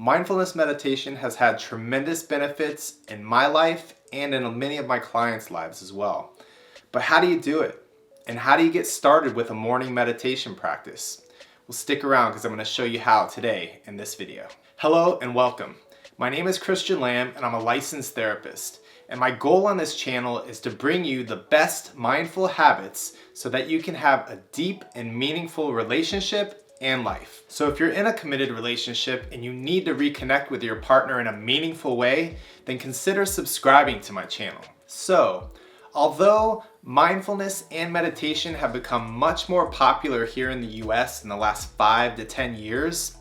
Mindfulness meditation has had tremendous benefits in my life and in many of my clients' lives as well. But how do you do it? And how do you get started with a morning meditation practice? Well, stick around because I'm going to show you how today in this video. Hello and welcome. My name is Christian Lamb and I'm a licensed therapist. And my goal on this channel is to bring you the best mindful habits so that you can have a deep and meaningful relationship and life. So if you're in a committed relationship and you need to reconnect with your partner in a meaningful way, then consider subscribing to my channel. So, although mindfulness and meditation have become much more popular here in the US in the last 5 to 10 years,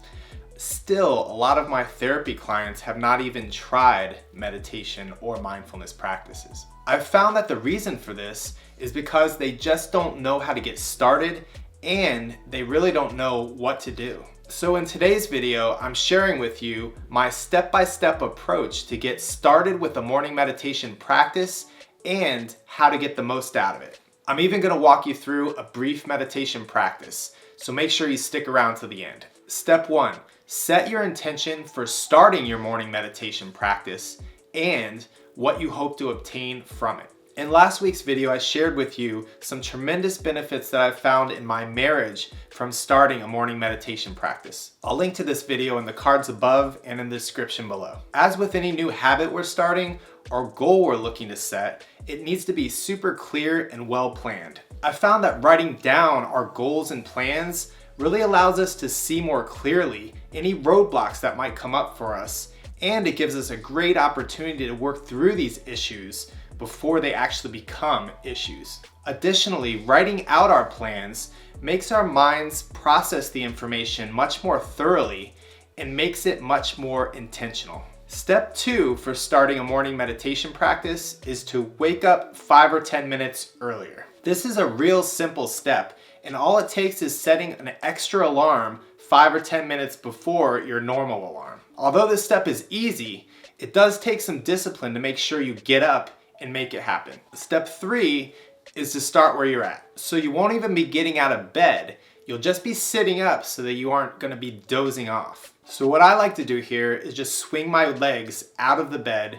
still a lot of my therapy clients have not even tried meditation or mindfulness practices. I've found that the reason for this is because they just don't know how to get started and they really don't know what to do. So in today's video, I'm sharing with you my step-by-step approach to get started with a morning meditation practice and how to get the most out of it. I'm even going to walk you through a brief meditation practice, so make sure you stick around to the end. Step 1, set your intention for starting your morning meditation practice and what you hope to obtain from it. In last week's video, I shared with you some tremendous benefits that I've found in my marriage from starting a morning meditation practice. I'll link to this video in the cards above and in the description below. As with any new habit we're starting or goal we're looking to set, it needs to be super clear and well planned. I found that writing down our goals and plans really allows us to see more clearly any roadblocks that might come up for us, and it gives us a great opportunity to work through these issues before they actually become issues. Additionally, writing out our plans makes our minds process the information much more thoroughly and makes it much more intentional. Step 2 for starting a morning meditation practice is to wake up 5 or 10 minutes earlier. This is a real simple step, and all it takes is setting an extra alarm 5 or 10 minutes before your normal alarm. Although this step is easy, it does take some discipline to make sure you get up and make it happen. Step 3 is to start where you're at. So you won't even be getting out of bed. You'll just be sitting up so that you aren't going to be dozing off. So what I like to do here is just swing my legs out of the bed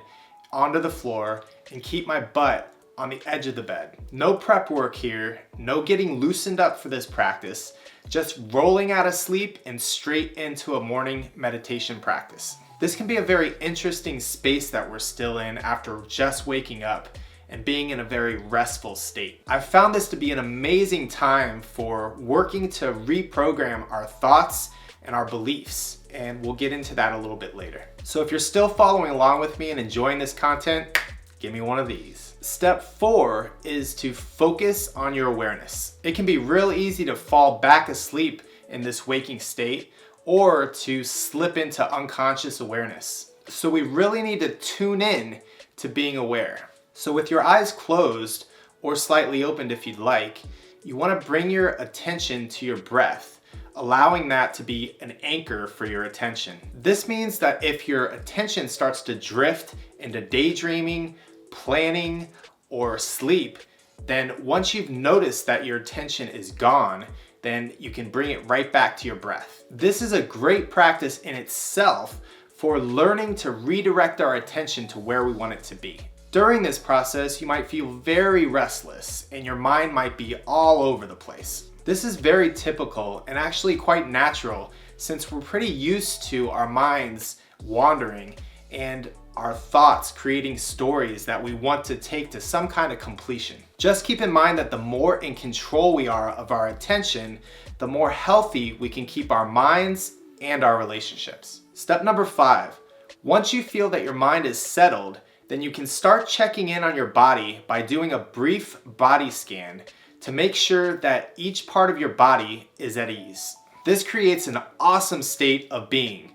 onto the floor and keep my butt on the edge of the bed. No prep work here, no getting loosened up for this practice, just rolling out of sleep and straight into a morning meditation practice. This can be a very interesting space that we're still in after just waking up and being in a very restful state. I've found this to be an amazing time for working to reprogram our thoughts and our beliefs, and we'll get into that a little bit later. So if you're still following along with me and enjoying this content, give me one of these. Step 4 is to focus on your awareness. It can be real easy to fall back asleep in this waking state or to slip into unconscious awareness. So we really need to tune in to being aware. So with your eyes closed or slightly opened if you'd like, you want to bring your attention to your breath, allowing that to be an anchor for your attention. This means that if your attention starts to drift into daydreaming, planning, or sleep, then once you've noticed that your attention is gone, then you can bring it right back to your breath. This is a great practice in itself for learning to redirect our attention to where we want it to be. During this process, you might feel very restless and your mind might be all over the place. This is very typical and actually quite natural since we're pretty used to our minds wandering and our thoughts creating stories that we want to take to some kind of completion. Just keep in mind that the more in control we are of our attention, the more healthy we can keep our minds and our relationships. Step number 5, once you feel that your mind is settled, then you can start checking in on your body by doing a brief body scan to make sure that each part of your body is at ease. This creates an awesome state of being,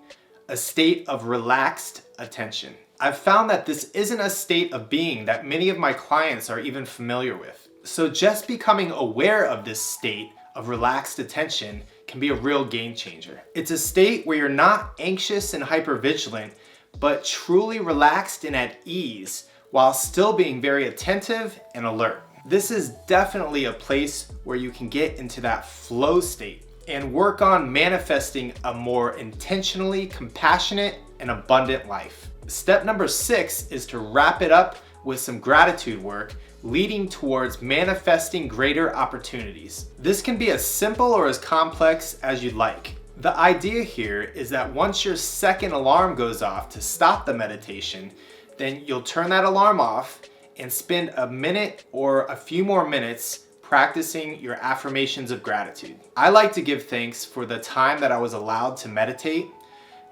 a state of relaxed attention. I've found that this isn't a state of being that many of my clients are even familiar with. So just becoming aware of this state of relaxed attention can be a real game changer. It's a state where you're not anxious and hypervigilant, but truly relaxed and at ease while still being very attentive and alert. This is definitely a place where you can get into that flow state. and work on manifesting a more intentionally compassionate and abundant life. Step number 6 is to wrap it up with some gratitude work, leading towards manifesting greater opportunities. This can be as simple or as complex as you'd like. The idea here is that once your second alarm goes off to stop the meditation, then you'll turn that alarm off and spend a minute or a few more minutes practicing your affirmations of gratitude. I like to give thanks for the time that I was allowed to meditate,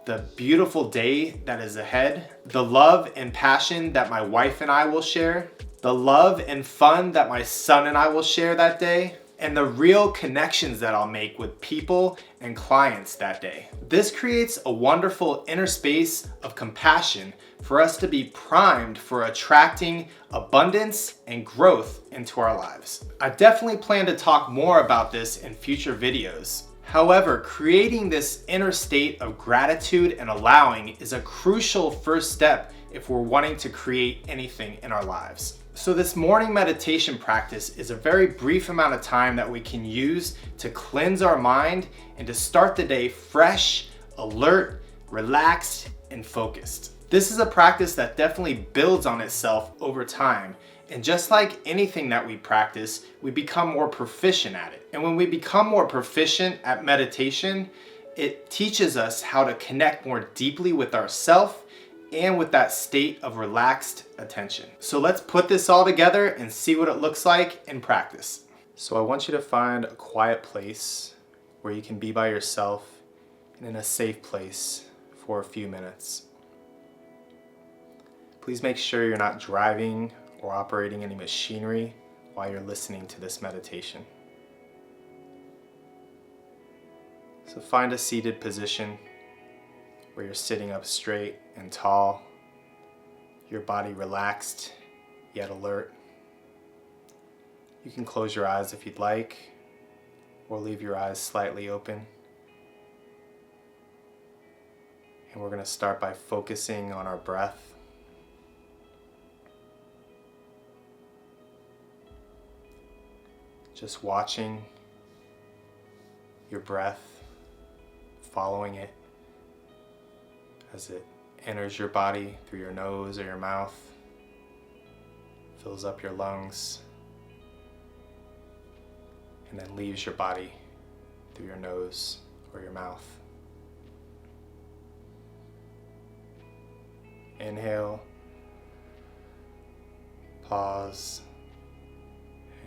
the beautiful day that is ahead, the love and passion that my wife and I will share, the love and fun that my son and I will share that day, and the real connections that I'll make with people and clients that day. This creates a wonderful inner space of compassion for us to be primed for attracting abundance and growth into our lives. I definitely plan to talk more about this in future videos. However, creating this inner state of gratitude and allowing is a crucial first step if we're wanting to create anything in our lives. So this morning meditation practice is a very brief amount of time that we can use to cleanse our mind and to start the day fresh, alert, relaxed, and focused. This is a practice that definitely builds on itself over time. And just like anything that we practice, we become more proficient at it. And when we become more proficient at meditation, it teaches us how to connect more deeply with ourselves and with that state of relaxed attention. So let's put this all together and see what it looks like in practice. So I want you to find a quiet place where you can be by yourself and in a safe place for a few minutes. Please make sure you're not driving or operating any machinery while you're listening to this meditation. So find a seated position where you're sitting up straight and tall, your body relaxed yet alert. You can close your eyes if you'd like, or leave your eyes slightly open. And we're going to start by focusing on our breath. Just watching your breath, following it as it enters your body through your nose or your mouth, fills up your lungs, and then leaves your body through your nose or your mouth. Inhale, pause,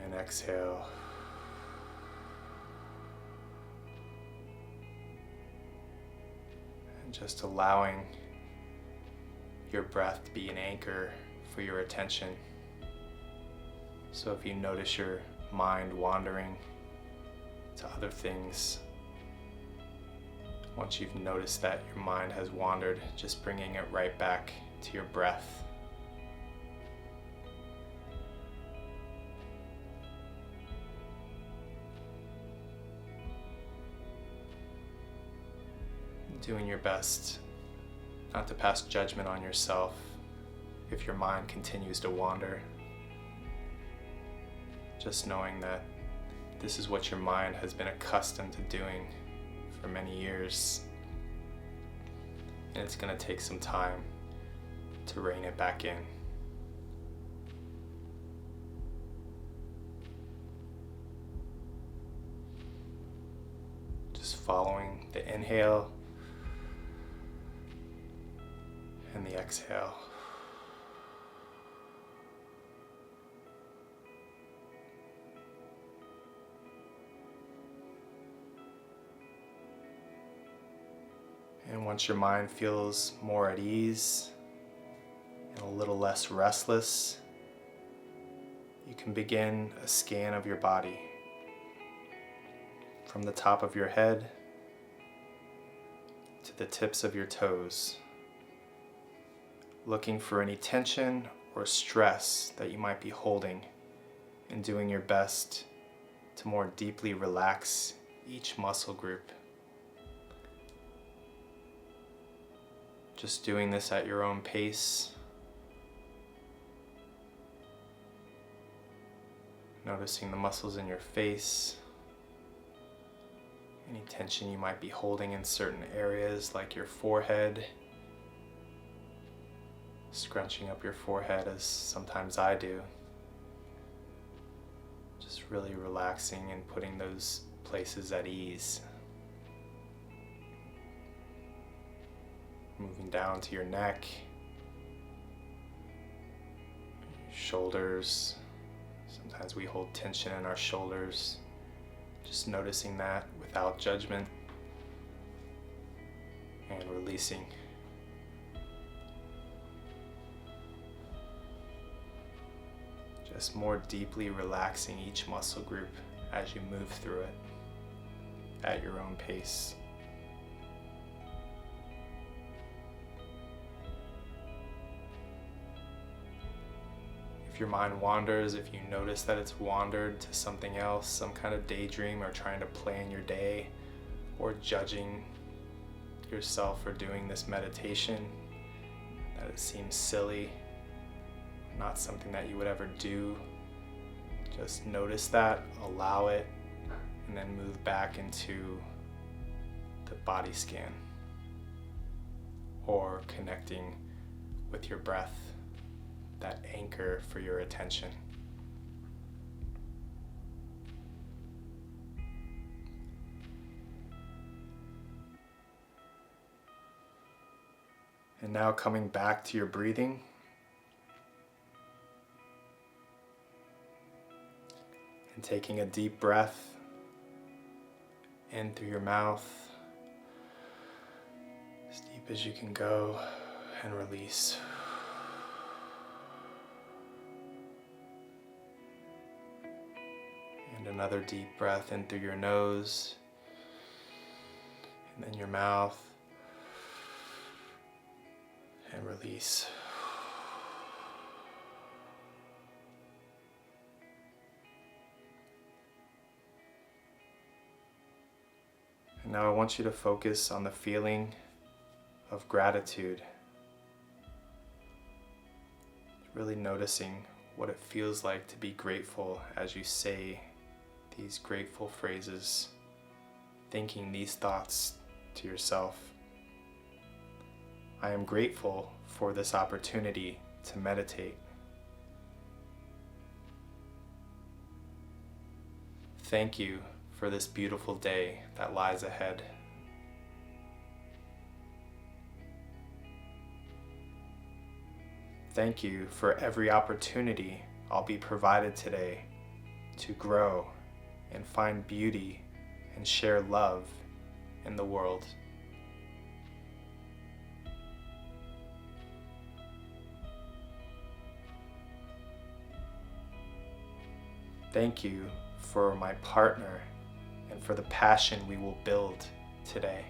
and exhale. And just allowing your breath to be an anchor for your attention. So if you notice your mind wandering to other things, once you've noticed that your mind has wandered, just bringing it right back to your breath. Doing your best not to pass judgment on yourself if your mind continues to wander. Just knowing that this is what your mind has been accustomed to doing for many years. And it's going to take some time to rein it back in. Just following the inhale and the exhale. And once your mind feels more at ease and a little less restless, you can begin a scan of your body from the top of your head to the tips of your toes, looking for any tension or stress that you might be holding and doing your best to more deeply relax each muscle group. Just doing this at your own pace. Noticing the muscles in your face, Any tension you might be holding in certain areas like your forehead, scrunching up your forehead as sometimes I do. Just really relaxing and putting those places at ease. Moving down to your neck, shoulders. Sometimes we hold tension in our shoulders. Just noticing that without judgment and releasing. Just more deeply relaxing each muscle group as you move through it at your own pace. If your mind wanders, if you notice that it's wandered to something else, some kind of daydream or trying to plan your day or judging yourself for doing this meditation, that it seems silly, not something that you would ever do, just notice that, allow it, and then move back into the body scan or connecting with your breath, that anchor for your attention. And now coming back to your breathing. And taking a deep breath in through your mouth, as deep as you can go, and release. And another deep breath in through your nose, and then your mouth, and release. And now I want you to focus on the feeling of gratitude. Really noticing what it feels like to be grateful as you say these grateful phrases, thinking these thoughts to yourself. I am grateful for this opportunity to meditate. Thank you for this beautiful day that lies ahead. Thank you for every opportunity I'll be provided today to grow and find beauty and share love in the world. Thank you for my partner and for the passion we will build today.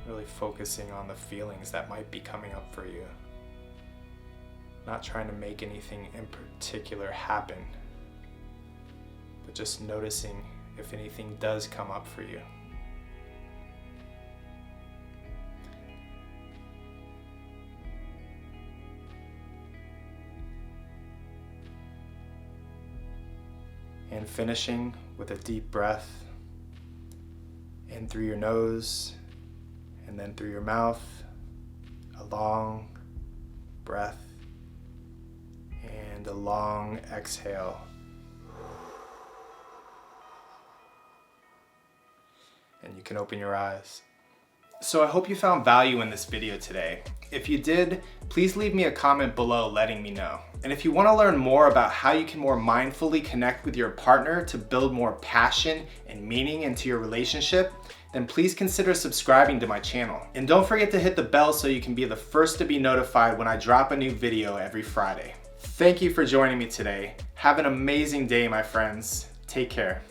Really focusing on the feelings that might be coming up for you. Not trying to make anything in particular happen, but just noticing if anything does come up for you. And finishing with a deep breath in through your nose and then through your mouth, a long breath and a long exhale. And you can open your eyes. So I hope you found value in this video today. If you did, please leave me a comment below letting me know. And if you want to learn more about how you can more mindfully connect with your partner to build more passion and meaning into your relationship, then please consider subscribing to my channel. And don't forget to hit the bell so you can be the first to be notified when I drop a new video every Friday. Thank you for joining me today. Have an amazing day, my friends. Take care.